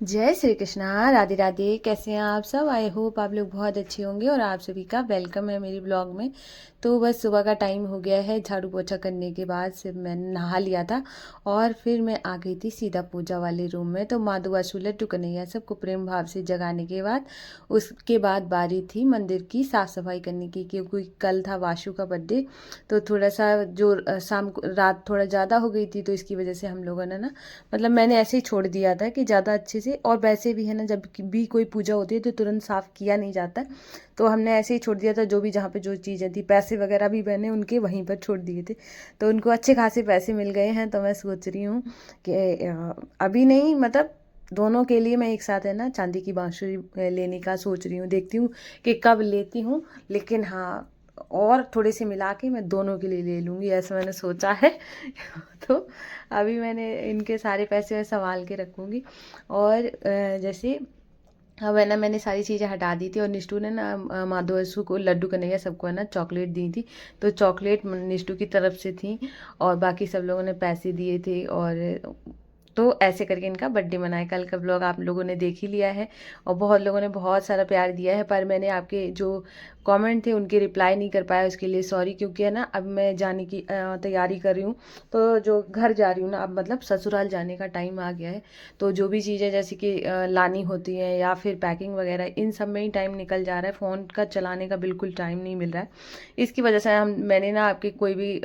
जय श्री कृष्णा, राधे राधे। कैसे हैं आप सब? आई होप आप लोग बहुत अच्छे होंगे और आप सभी का वेलकम है मेरी ब्लॉग में। तो बस सुबह का टाइम हो गया है, झाड़ू पोछा करने के बाद सिर्फ मैंने नहा लिया था और फिर मैं आ गई थी सीधा पूजा वाले रूम में। तो माधु वासु लड्डू कन्हैया सबको प्रेम भाव से जगाने के बाद उसके बाद बारी थी मंदिर की साफ़ सफाई करने की, क्योंकि कल था वासु का बर्थडे। तो थोड़ा सा जो शाम को रात थोड़ा ज़्यादा हो गई थी, तो इसकी वजह से हम लोगों ने ना मतलब मैंने ऐसे ही छोड़ दिया था कि ज़्यादा अच्छे से, और वैसे भी है ना जब भी कोई पूजा होती है तो तुरंत साफ़ किया नहीं जाता है। तो हमने ऐसे ही छोड़ दिया था, जो भी जहाँ पे जो चीज़ें थी, पैसे वगैरह भी मैंने उनके वहीं पर छोड़ दिए थे। तो उनको अच्छे खासे पैसे मिल गए हैं। तो मैं सोच रही हूँ कि अभी नहीं, मतलब दोनों के लिए मैं एक साथ है ना चांदी की बांसुरी लेने का सोच रही हूँ। देखती हूँ कि कब लेती हूँ, लेकिन हाँ और थोड़े से मिला के मैं दोनों के लिए ले लूँगी, ऐसा मैंने सोचा है। तो अभी मैंने इनके सारे पैसे मैं संभाल के रखूँगी। और जैसे अब है ना मैंने सारी चीज़ें हटा दी थी, और निष्ठू ने ना माधव को लड्डू कन्हैया सबको है ना चॉकलेट दी थी। तो चॉकलेट निष्ठू की तरफ से थी और बाकी सब लोगों ने पैसे दिए थे। और तो ऐसे करके इनका बर्थडे मनाया। कल का ब्लॉग आप लोगों ने देख ही लिया है और बहुत लोगों ने बहुत सारा प्यार दिया है, पर मैंने आपके जो कमेंट थे उनके रिप्लाई नहीं कर पाया, उसके लिए सॉरी। क्योंकि है ना अब मैं जाने की तैयारी कर रही हूँ, तो जो घर जा रही हूँ ना, अब मतलब ससुराल जाने का टाइम आ गया है। तो जो भी चीज़ें जैसे कि लानी होती हैं या फिर पैकिंग वगैरह, इन सब में ही टाइम निकल जा रहा है। फ़ोन का चलाने का बिल्कुल टाइम नहीं मिल रहा है। इसकी वजह से मैंने ना आपके कोई भी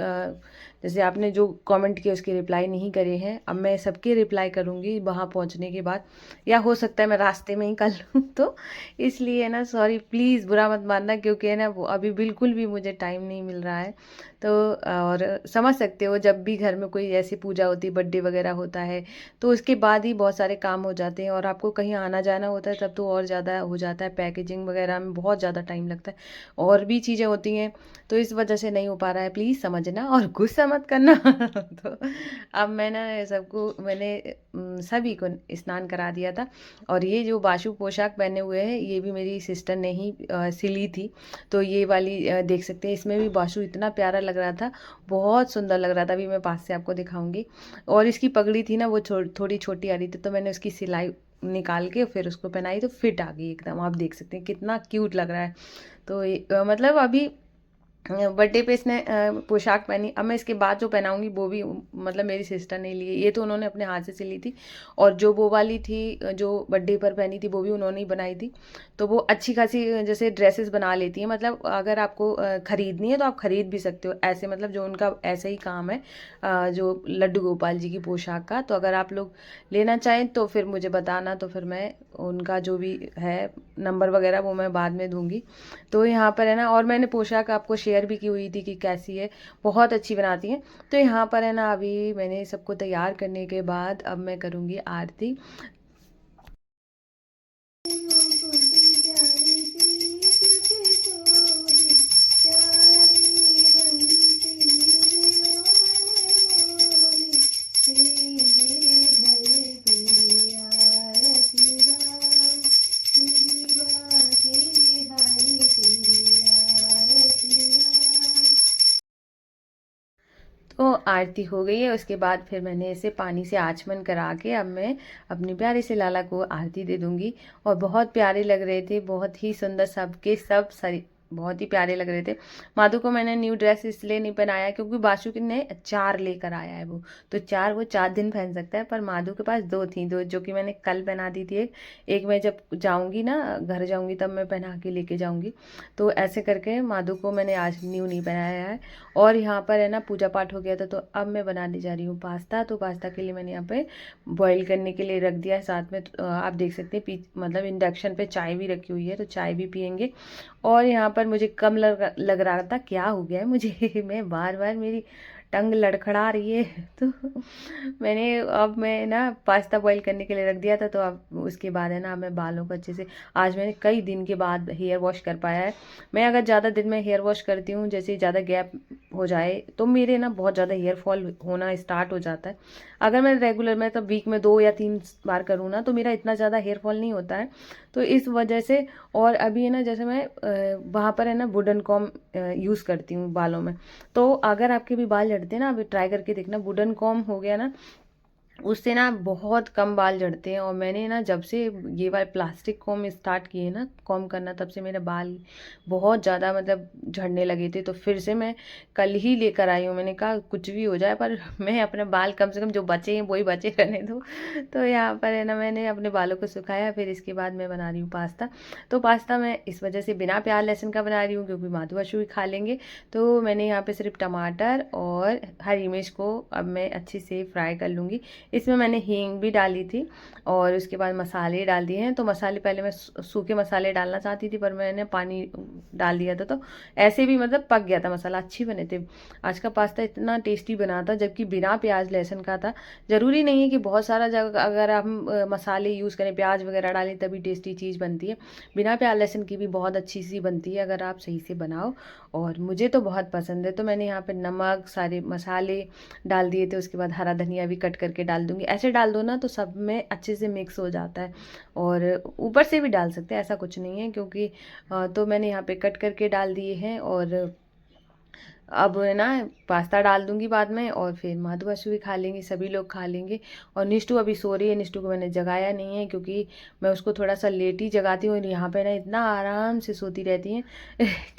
जैसे आपने जो कमेंट किए उसके रिप्लाई नहीं करे हैं। अब मैं सबके रिप्लाई करूँगी वहाँ पहुँचने के बाद, या हो सकता है मैं रास्ते में ही कर लूँ। तो इसलिए है ना सॉरी, प्लीज़ बुरा मत मानना, क्योंकि है ना वो अभी बिल्कुल भी मुझे टाइम नहीं मिल रहा है। तो और समझ सकते हो, जब भी घर में कोई ऐसी पूजा होती है, बर्थडे वगैरह होता है, तो उसके बाद ही बहुत सारे काम हो जाते हैं और आपको कहीं आना जाना होता है, तब तो और ज़्यादा हो जाता है। पैकेजिंग वगैरह में बहुत ज़्यादा टाइम लगता है और भी चीज़ें होती हैं। तो इस वजह से नहीं हो पा रहा है, प्लीज़ समझना और गुस्सा मत करना। तो अब मैं ना सबको मैंने सभी को स्नान करा दिया था। और ये जो बाशु पोशाक पहने हुए हैं, ये भी मेरी सिस्टर ने ही सिली थी। तो ये वाली देख सकते हैं, इसमें भी बाशु इतना प्यारा लग रहा था, बहुत सुंदर लग रहा था। अभी मैं पास से आपको दिखाऊंगी। और इसकी पगड़ी थी ना वो थोड़ी छोटी आ रही थी, तो मैंने उसकी सिलाई निकाल के फिर उसको पहनाई, तो फिट आ गई एकदम। आप देख सकते हैं कितना क्यूट लग रहा है। तो मतलब अभी बर्थडे पे इसने पोशाक पहनी। अब मैं इसके बाद जो पहनाऊंगी वो भी मतलब मेरी सिस्टर ने ली है। ये तो उन्होंने अपने हाथ से सिली थी, और जो वो वाली थी जो बर्थडे पर पहनी थी वो भी उन्होंने ही बनाई थी। तो वो अच्छी खासी जैसे ड्रेसेस बना लेती हैं। मतलब अगर आपको खरीदनी है तो आप खरीद भी सकते हो ऐसे, मतलब जो उनका ऐसा ही काम है जो लड्डू गोपाल जी की पोशाक का। तो अगर आप लोग लेना चाहें तो फिर मुझे बताना, तो फिर मैं उनका जो भी है नंबर वगैरह वो मैं बाद में दूंगी। तो यहाँ पर है ना, और मैंने पोशाक आपको शेयर भी की हुई थी कि कैसी है, बहुत अच्छी बनाती हैं। तो यहाँ पर है ना अभी मैंने सबको तैयार करने के बाद अब मैं करूँगी आरती। तो आरती हो गई है, उसके बाद फिर मैंने इसे पानी से आचमन करा के अब मैं अपनी प्यारे से लाला को आरती दे दूंगी। और बहुत प्यारे लग रहे थे, बहुत ही सुंदर, सबके सब सरी बहुत ही प्यारे लग रहे थे। माधु को मैंने न्यू ड्रेस इसलिए नहीं पहनाया क्योंकि बाशु ने 4 लेकर आया है वो। तो 4 वो 4 दिन पहन सकता है, पर माधु के पास 2 थी, 2 जो कि मैंने कल पहना दी थी। एक मैं जब जाऊंगी ना, घर जाऊंगी, तब मैं पहना के लेके जाऊंगी। तो ऐसे करके माधु को मैंने आज न्यू नहीं पहनाया है। और यहाँ पर है ना पूजा पाठ हो गया था, तो अब मैं बनाने जा रही हूँ पास्ता। तो पास्ता के लिए मैंने यहाँ पे बॉईल करने के लिए रख दिया है। साथ में आप देख सकते हैं मतलब इंडक्शन पे चाय भी रखी हुई है, तो चाय भी पियेंगे। और यहाँ पर मुझे कम लग रहा था, क्या हो गया है मुझे मैं बार बार मेरी टंग लड़खड़ा रही है। तो मैंने अब मैं ना पास्ता बॉईल करने के लिए रख दिया था। तो अब उसके बाद है ना मैं बालों को अच्छे से, आज मैंने कई दिन के बाद हेयर वॉश कर पाया है। मैं अगर ज़्यादा दिन में हेयर वॉश करती हूँ, जैसे ज़्यादा गैप हो जाए, तो मेरे ना बहुत ज़्यादा हेयर फॉल होना स्टार्ट हो जाता है। अगर मैं रेगुलर में तब वीक में 2 या 3 बार करूँ ना, तो मेरा इतना ज़्यादा हेयर फॉल नहीं होता है। तो इस वजह से, और अभी है ना जैसे मैं वहाँ पर है ना वुडन कॉम यूज़ करती हूँ बालों में। तो अगर आपके भी बाल झड़ते हैं ना, अभी ट्राई करके देखना, वुडन कॉम हो गया ना, उससे ना बहुत कम बाल झड़ते हैं। और मैंने ना जब से ये वाले प्लास्टिक कॉम स्टार्ट किए ना कॉम करना, तब से मेरे बाल बहुत ज़्यादा मतलब झड़ने लगे थे। तो फिर से मैं कल ही लेकर आई हूँ। मैंने कहा कुछ भी हो जाए पर मैं अपने बाल कम से कम जो बचे हैं वही बचे रहने दूँ। तो यहाँ पर है ना, मैंने अपने बालों को सुखाया, फिर इसके बाद मैं बना रही हूँ पास्ता। तो पास्ता मैं इस वजह से बिना प्याज लहसुन का बना रही हूँ क्योंकि माधु अशु भी खा लेंगे। तो मैंने यहाँ पे सिर्फ टमाटर और हरी मिर्च को अब मैं अच्छे से फ्राई कर लूँगी। इसमें मैंने हींग भी डाली थी और उसके बाद मसाले डाल दिए हैं। तो मसाले पहले मैं सूखे मसाले डालना चाहती थी पर मैंने पानी डाल दिया था, तो ऐसे भी मतलब पक गया था मसाला, अच्छी बने थे। आज का पास्ता इतना टेस्टी बना था जबकि बिना प्याज लहसुन का था। ज़रूरी नहीं है कि बहुत सारा जगह अगर हम मसाले यूज़ करें, प्याज वगैरह डालें तभी टेस्टी चीज़ बनती है। बिना प्याज लहसुन की भी बहुत अच्छी सी बनती है अगर आप सही से बनाओ, और मुझे तो बहुत पसंद है। तो मैंने यहाँ पे नमक, सारे मसाले डाल दिए थे। उसके बाद हरा धनिया भी कट करके डाल दूँगी। ऐसे डाल दो ना तो सब में अच्छे से मिक्स हो जाता है, और ऊपर से भी डाल सकते हैं, ऐसा कुछ नहीं है क्योंकि तो मैंने यहाँ पे कट करके डाल दिए हैं। और अब है ना पास्ता डाल दूंगी बाद में, और फिर माधु अशु भी खा लेंगे, सभी लोग खा लेंगे। और निष्ठू अभी सो रही है, निष्ठू को मैंने जगाया नहीं है क्योंकि मैं उसको थोड़ा सा लेट ही जगाती हूँ। और यहाँ पे ना इतना आराम से सोती रहती हैं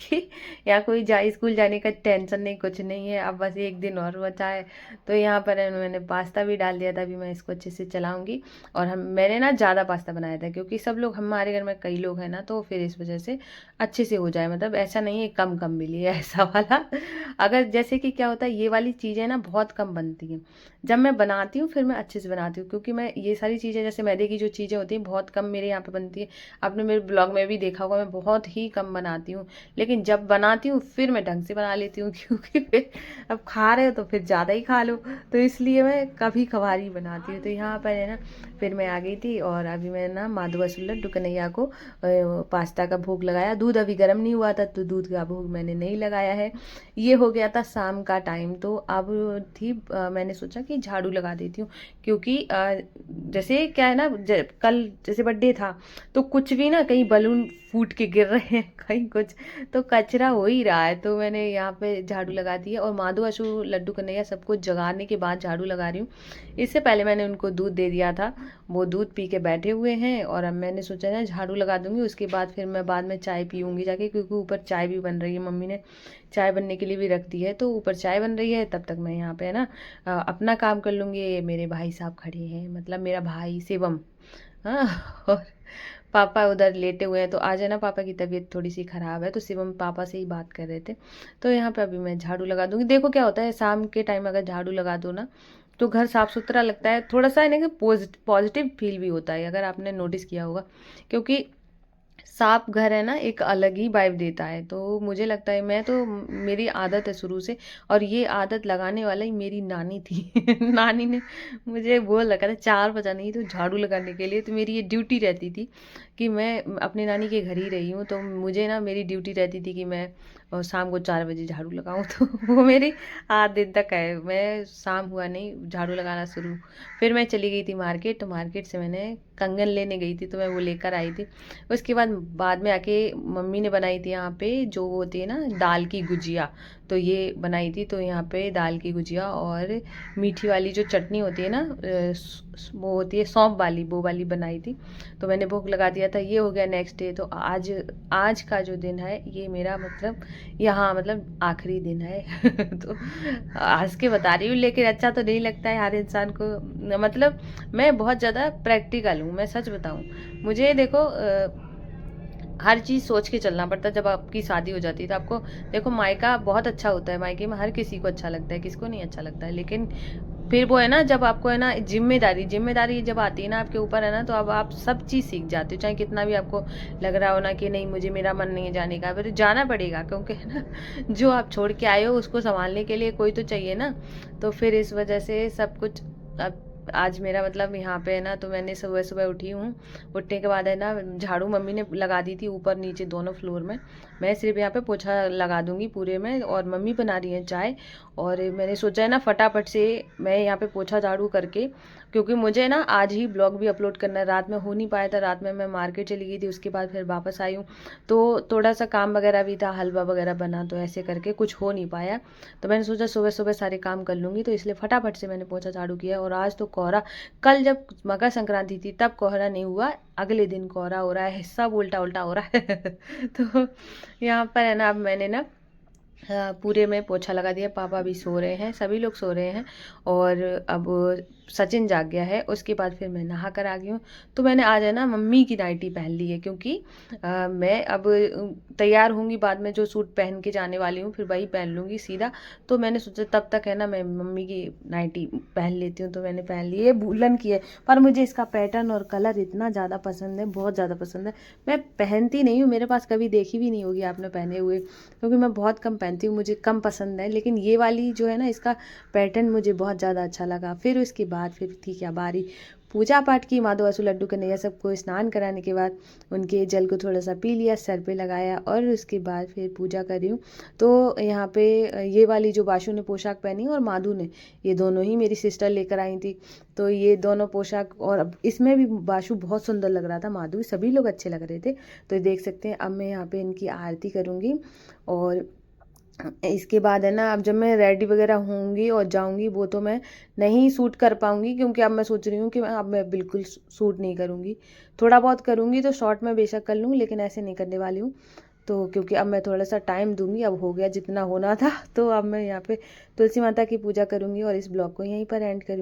कि यहाँ कोई स्कूल जाने का टेंशन नहीं, कुछ नहीं है। अब बस एक दिन और बचा है। तो यहाँ पर मैंने पास्ता भी डाल दिया था, अभी मैं इसको अच्छे से चलाऊँगी। और मैंने ना ज़्यादा पास्ता बनाया था क्योंकि सब लोग, हमारे घर में कई लोग हैं ना, तो फिर इस वजह से अच्छे से हो जाए, मतलब ऐसा नहीं है कम कम मिली है ऐसा वाला। अगर जैसे कि क्या होता है, ये वाली चीज़ें ना बहुत कम बनती हैं। जब मैं बनाती हूँ फिर मैं अच्छे से बनाती हूँ क्योंकि मैं ये सारी चीज़ें, जैसे मैदे की जो चीज़ें होती हैं बहुत कम मेरे यहाँ पे बनती है। आपने मेरे ब्लॉग में भी देखा होगा मैं बहुत ही कम बनाती हूँ, लेकिन जब बनाती हूँ फिर मैं ढंग से बना लेती हूँ क्योंकि फिर अब खा रहे हो तो फिर ज़्यादा ही खा लो, तो इसलिए मैं कभी कभार ही बनाती हूँ। तो यहाँ पर है ना, फिर मैं आ गई थी और अभी मैं ना माधु अशु लड्डू कन्हैया को पास्ता का भोग लगाया। दूध अभी गर्म नहीं हुआ था तो दूध का भोग मैंने नहीं लगाया है। ये हो गया था शाम का टाइम। तो अब थी मैंने सोचा कि झाड़ू लगा देती हूँ क्योंकि जैसे क्या है ना, कल जैसे बर्थडे था तो कुछ भी ना, कहीं बलून फूट के गिर रहे हैं, कहीं कुछ तो कचरा हो ही रहा है। तो मैंने यहाँ पे झाड़ू लगा दी है और माधु अशु लड्डू कन्हैया सबको जगाने के बाद झाड़ू लगा रही हूँ। इससे पहले मैंने उनको दूध दे दिया था, वो दूध पी के बैठे हुए हैं। और अब मैंने सोचा ना झाड़ू लगा दूंगी, उसके बाद फिर मैं बाद में चाय पीऊँगी जाके, क्योंकि ऊपर चाय भी बन रही है, मम्मी ने चाय बनने के लिए भी रख दी है। तो ऊपर चाय बन रही है, तब तक मैं यहाँ पे है ना अपना काम कर लूँगी। ये मेरे भाई साहब खड़े हैं, मतलब मेरा भाई शिवम, हाँ, और पापा उधर लेटे हुए हैं। तो आज है ना पापा की तबीयत थोड़ी सी ख़राब है, तो शिवम पापा से ही बात कर रहे थे। तो यहाँ पे अभी मैं झाड़ू लगा दूँगी। देखो क्या होता है, शाम के टाइम अगर झाड़ू लगा दो ना तो घर साफ़ सुथरा लगता है, थोड़ा सा है ना कि पॉजिटिव फील भी होता है, अगर आपने नोटिस किया होगा। क्योंकि साफ घर है ना, एक अलग ही वाइब देता है। तो मुझे लगता है, मैं तो, मेरी आदत है शुरू से, और ये आदत लगाने वाला ही मेरी नानी थी नानी ने मुझे बोल रखा था 4 बजा नहीं तो झाड़ू लगाने के लिए। तो मेरी ये ड्यूटी रहती थी कि मैं अपनी नानी के घर ही रही हूँ, तो मुझे ना मेरी ड्यूटी रहती थी कि मैं शाम को 4 बजे झाड़ू लगाऊँ तो वो मेरी 8 दिन तक है, मैं शाम हुआ नहीं झाड़ू लगाना शुरू। फिर मैं चली गई थी मार्केट, तो मार्केट से मैंने कंगन लेने गई थी, तो मैं वो लेकर आई थी। उसके बाद में आके मम्मी ने बनाई थी यहाँ पे, जो होती है ना दाल की गुजिया, तो ये बनाई थी। तो यहाँ पे दाल की गुजिया और मीठी वाली जो चटनी होती है ना, वो होती है सौंफ वाली, वो वाली बनाई थी। तो मैंने भोग लगा दिया था। ये हो गया नेक्स्ट डे। तो आज आज का जो दिन है ये मेरा मतलब यहाँ मतलब आखिरी दिन है तो हंस के बता रही हूँ, लेकिन अच्छा तो नहीं लगता है हर इंसान को। मतलब मैं बहुत ज़्यादा प्रैक्टिकल हूँ, मैं सच बताऊँ। मुझे देखो हर चीज़ सोच के चलना पड़ता है। जब आपकी शादी हो जाती है तो आपको देखो, मायका बहुत अच्छा होता है, मायके में हर किसी को अच्छा लगता है, किसको नहीं अच्छा लगता है। लेकिन फिर वो है ना, जब आपको है ना जिम्मेदारी जब आती है ना आपके ऊपर है ना, तो अब आप सब चीज़ सीख जाते हो। चाहे कितना भी आपको लग रहा हो ना कि नहीं मुझे, मेरा मन नहीं है जाने का, फिर जाना पड़ेगा क्योंकि है ना जो आप छोड़ के आए हो उसको संभालने के लिए कोई तो चाहिए ना। तो फिर इस वजह से सब कुछ। अब आज मेरा मतलब यहाँ पे है ना, तो मैंने सुबह सुबह उठी हूँ। उठने के बाद है ना, झाड़ू मम्मी ने लगा दी थी ऊपर नीचे दोनों फ्लोर में, मैं सिर्फ यहाँ पे पोछा लगा दूंगी पूरे में। और मम्मी बना रही है चाय, और मैंने सोचा है ना फटाफट से मैं यहाँ पे पोछा झाड़ू करके, क्योंकि मुझे ना आज ही ब्लॉग भी अपलोड करना है। रात में हो नहीं पाया था, रात में मैं मार्केट चली गई थी, उसके बाद फिर वापस आई हूँ, तो थोड़ा सा काम वगैरह भी था, हलवा वगैरह बना, तो ऐसे करके कुछ हो नहीं पाया। तो मैंने सोचा सुबह सुबह सारे काम कर लूँगी, तो इसलिए फटाफट से मैंने पोछा झाड़ू किया। और आज तो कोहरा, कल जब मकर संक्रांति थी तब कोहरा नहीं हुआ, अगले दिन कोहरा हो रहा है, सब उल्टा उल्टा हो रहा है। तो यहाँ पर है ना, अब मैंने ना पूरे में पोछा लगा दिया। पापा भी सो रहे हैं, सभी लोग सो रहे हैं, और अब सचिन जाग गया है। उसके बाद फिर मैं नहा कर आ गई हूँ। तो मैंने आज है ना मम्मी की नाइटी पहन ली है, क्योंकि मैं अब तैयार होंगी, बाद में जो सूट पहन के जाने वाली हूँ फिर वही पहन लूँगी सीधा। तो मैंने सोचा तब तक है ना मैं मम्मी की नाइटी पहन लेती हूँ। तो मैंने पहन ली है, वूलन की है, पर मुझे इसका पैटर्न और कलर इतना ज़्यादा पसंद है, बहुत ज़्यादा पसंद है। मैं पहनती नहीं हूँ, मेरे पास कभी देखी भी नहीं होगी आपने पहने हुए, क्योंकि मैं बहुत कम पहनती हूँ, मुझे कम पसंद है। लेकिन ये वाली जो है ना, इसका पैटर्न मुझे बहुत ज़्यादा अच्छा लगा। फिर उसके बाद फिर थी क्या बारी, पूजा पाठ की। माधव वासु लड्डू कन्हैया सबको स्नान कराने के बाद उनके जल को थोड़ा सा पी लिया, सर पे लगाया, और उसके बाद फिर पूजा कर रही हूँ। तो यहाँ पे ये वाली जो बाशु ने पोशाक पहनी और माधु ने, ये दोनों ही मेरी सिस्टर लेकर आई थी। तो ये दोनों पोशाक, और अब इसमें भी बाशु बहुत सुंदर लग रहा था, माधु, सभी लोग अच्छे लग रहे थे। तो देख सकते हैं। अब मैं यहाँ पे इनकी आरती करूँगी, और इसके बाद है ना, अब जब मैं रेडी वगैरह होंगी और जाऊंगी, वो तो मैं नहीं सूट कर पाऊंगी, क्योंकि अब मैं सोच रही हूँ कि अब मैं बिल्कुल सूट नहीं करूँगी। थोड़ा बहुत करूँगी तो शॉर्ट में बेशक कर लूँगी, लेकिन ऐसे नहीं करने वाली हूँ। तो क्योंकि अब मैं थोड़ा सा टाइम दूंगी, अब हो गया जितना होना था। तो अब मैं यहाँ पे तुलसी माता की पूजा करूँगी और इस ब्लॉग को यहीं पर एंड करूँगी।